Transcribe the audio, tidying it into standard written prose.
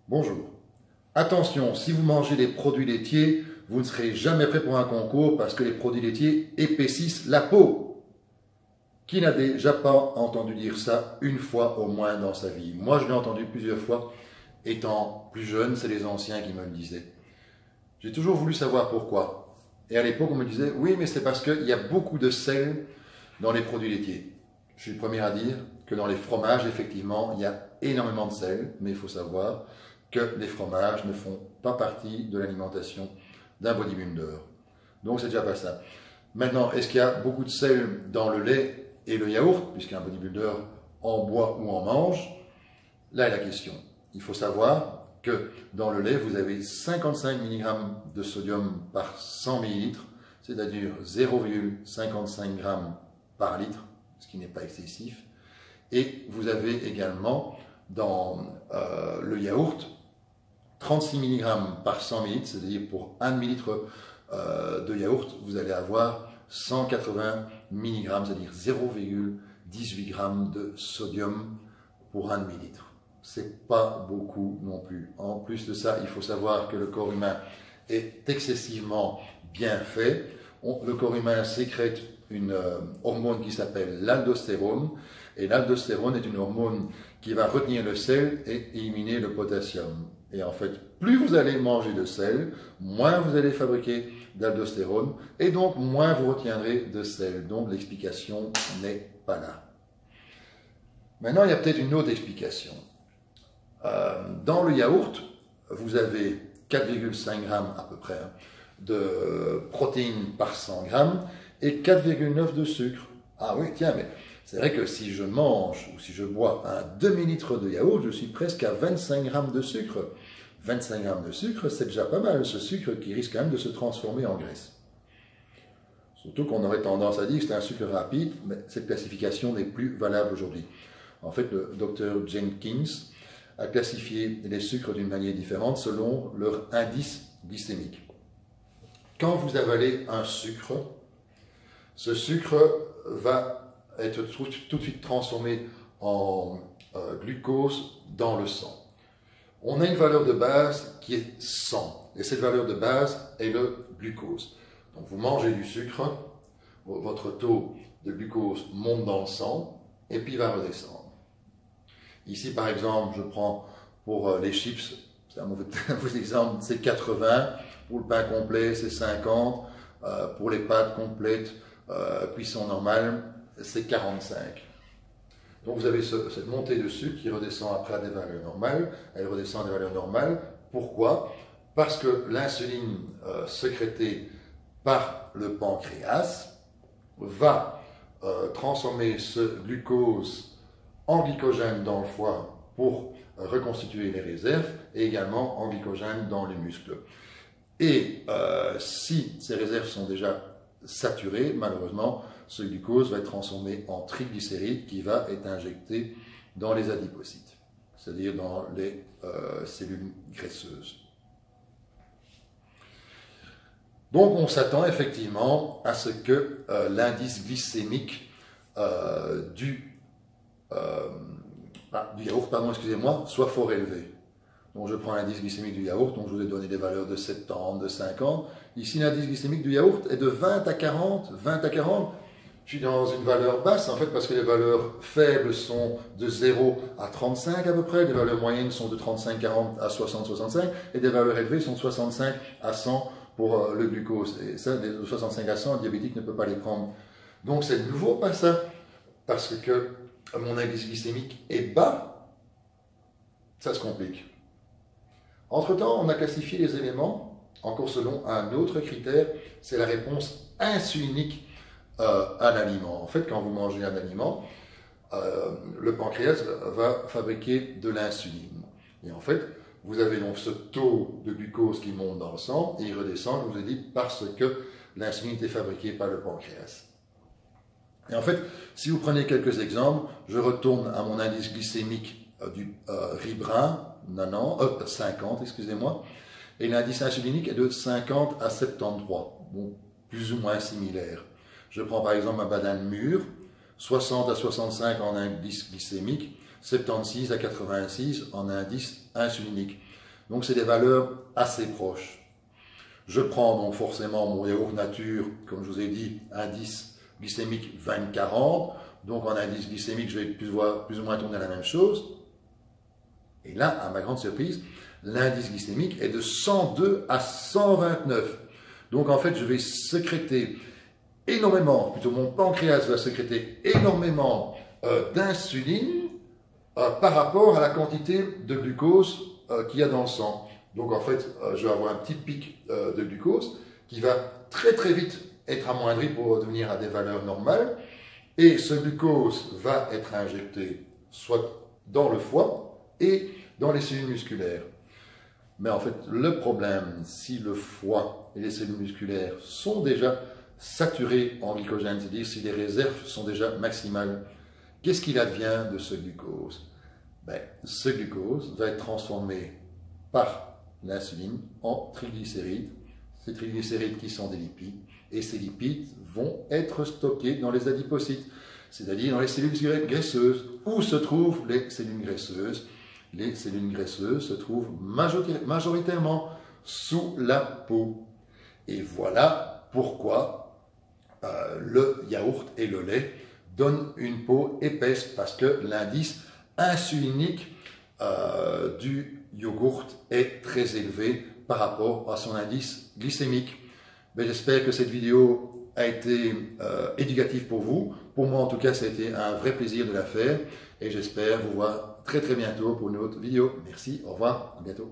Bonjour. Attention, si vous mangez des produits laitiers, vous ne serez jamais prêt pour un concours parce que les produits laitiers épaississent la peau. Qui n'a déjà pas entendu dire ça une fois au moins dans sa vie? Moi, je l'ai entendu plusieurs fois. Étant plus jeune, c'est les anciens qui me le disaient. J'ai toujours voulu savoir pourquoi. Et à l'époque, on me disait, oui, mais c'est parce qu'il y a beaucoup de sel dans les produits laitiers. Je suis le premier à dire que dans les fromages, effectivement, il y a énormément de sel, mais il faut savoir que les fromages ne font pas partie de l'alimentation d'un bodybuilder. Donc c'est déjà pas ça. Maintenant, est-ce qu'il y a beaucoup de sel dans le lait et le yaourt, puisqu'un bodybuilder en boit ou en mange? Là est la question. Il faut savoir que dans le lait, vous avez 55 mg de sodium par 100 ml, c'est-à-dire 0,55 g par litre, ce qui n'est pas excessif. Et vous avez également dans le yaourt 36 mg par 100 ml, c'est-à-dire pour 1 ml de yaourt, vous allez avoir 180 mg, c'est-à-dire 0,18 g de sodium pour 1 ml. C'est pas beaucoup non plus. En plus de ça, il faut savoir que le corps humain est excessivement bien fait. Le corps humain sécrète une hormone qui s'appelle l'aldostérone. Et l'aldostérone est une hormone qui va retenir le sel et éliminer le potassium. Et en fait, plus vous allez manger de sel, moins vous allez fabriquer d'aldostérone, et donc moins vous retiendrez de sel. Donc l'explication n'est pas là. Maintenant, il y a peut-être une autre explication. Dans le yaourt, vous avez 4,5 g à peu près de protéines par 100 g et 4,9 de sucre. Ah oui, tiens, mais c'est vrai que si je mange ou si je bois un demi-litre de yaourt, je suis presque à 25 g de sucre. 25 g de sucre, c'est déjà pas mal, ce sucre qui risque quand même de se transformer en graisse. Surtout qu'on aurait tendance à dire que c'est un sucre rapide, mais cette classification n'est plus valable aujourd'hui. En fait, le docteur Jenkins a classifié les sucres d'une manière différente selon leur indice glycémique. Quand vous avalez un sucre, ce sucre va être tout de suite transformé en glucose dans le sang. On a une valeur de base qui est 100, et cette valeur de base est le glucose. Donc vous mangez du sucre, votre taux de glucose monte dans le sang, et puis va redescendre. Ici, par exemple, je prends pour les chips, c'est un mauvais exemple, c'est 80, pour le pain complet, c'est 50, pour les pâtes complètes, cuisson normale, c'est 45. Donc vous avez cette montée de sucre qui redescend après à des valeurs normales, elle redescend à des valeurs normales. Pourquoi? Parce que l'insuline sécrétée par le pancréas va transformer ce glucose en glycogène dans le foie pour reconstituer les réserves et également en glycogène dans les muscles. Et si ces réserves sont déjà saturées, malheureusement, ce glucose va être transformé en triglycérides qui va être injecté dans les adipocytes, c'est-à-dire dans les cellules graisseuses. Donc on s'attend effectivement à ce que l'indice glycémique du yaourt, soit fort élevé. Donc je prends l'indice glycémique du yaourt, donc je vous ai donné des valeurs de 70, de 50. Ici, l'indice glycémique du yaourt est de 20 à 40. 20 à 40, je suis dans une valeur basse, en fait, parce que les valeurs faibles sont de 0 à 35 à peu près, les valeurs moyennes sont de 35-40 à 60-65, et des valeurs élevées sont de 65 à 100 pour le glucose. Et ça, de 65 à 100, un diabétique ne peut pas les prendre. Donc c'est de nouveau pas ça, parce que mon indice glycémique est bas, ça se complique. Entre-temps, on a classifié les éléments, encore selon un autre critère, c'est la réponse insulinique à l'aliment. En fait, quand vous mangez un aliment, le pancréas va fabriquer de l'insuline. Et en fait, vous avez donc ce taux de glucose qui monte dans le sang et il redescend, je vous ai dit, parce que l'insuline est fabriquée par le pancréas. Et en fait, si vous prenez quelques exemples, je retourne à mon indice glycémique du riz brun, 50, excusez-moi, et l'indice insulinique est de 50 à 73, bon, plus ou moins similaire. Je prends par exemple un banane mûr, 60 à 65 en indice glycémique, 76 à 86 en indice insulinique. Donc c'est des valeurs assez proches. Je prends donc forcément mon yaourt nature, comme je vous ai dit, indice glycémique 20-40. Donc en indice glycémique, je vais plus ou moins tourner à la même chose. Et là, à ma grande surprise, l'indice glycémique est de 102 à 129. Donc en fait, je vais sécréter énormément, plutôt mon pancréas va sécréter énormément d'insuline par rapport à la quantité de glucose qu'il y a dans le sang. Donc en fait, je vais avoir un petit pic de glucose qui va très très vite être amoindri pour revenir à des valeurs normales. Et ce glucose va être injecté soit dans le foie et dans les cellules musculaires. Mais en fait, le problème, si le foie et les cellules musculaires sont déjà saturés en glycogène, c'est-à-dire si les réserves sont déjà maximales, qu'est-ce qu'il advient de ce glucose? Ce glucose va être transformé par l'insuline en triglycérides. Ces triglycérides qui sont des lipides, et ces lipides vont être stockés dans les adipocytes, c'est-à-dire dans les cellules graisseuses. Où se trouvent les cellules graisseuses? Les cellules graisseuses se trouvent majoritairement sous la peau. Et voilà pourquoi le yaourt et le lait donnent une peau épaisse, parce que l'indice insulinique du yogourt est très élevé par rapport à son indice glycémique. J'espère que cette vidéo a été éducative pour vous. Pour moi, en tout cas, ça a été un vrai plaisir de la faire. Et j'espère vous voir très très bientôt pour une autre vidéo. Merci, au revoir, à bientôt.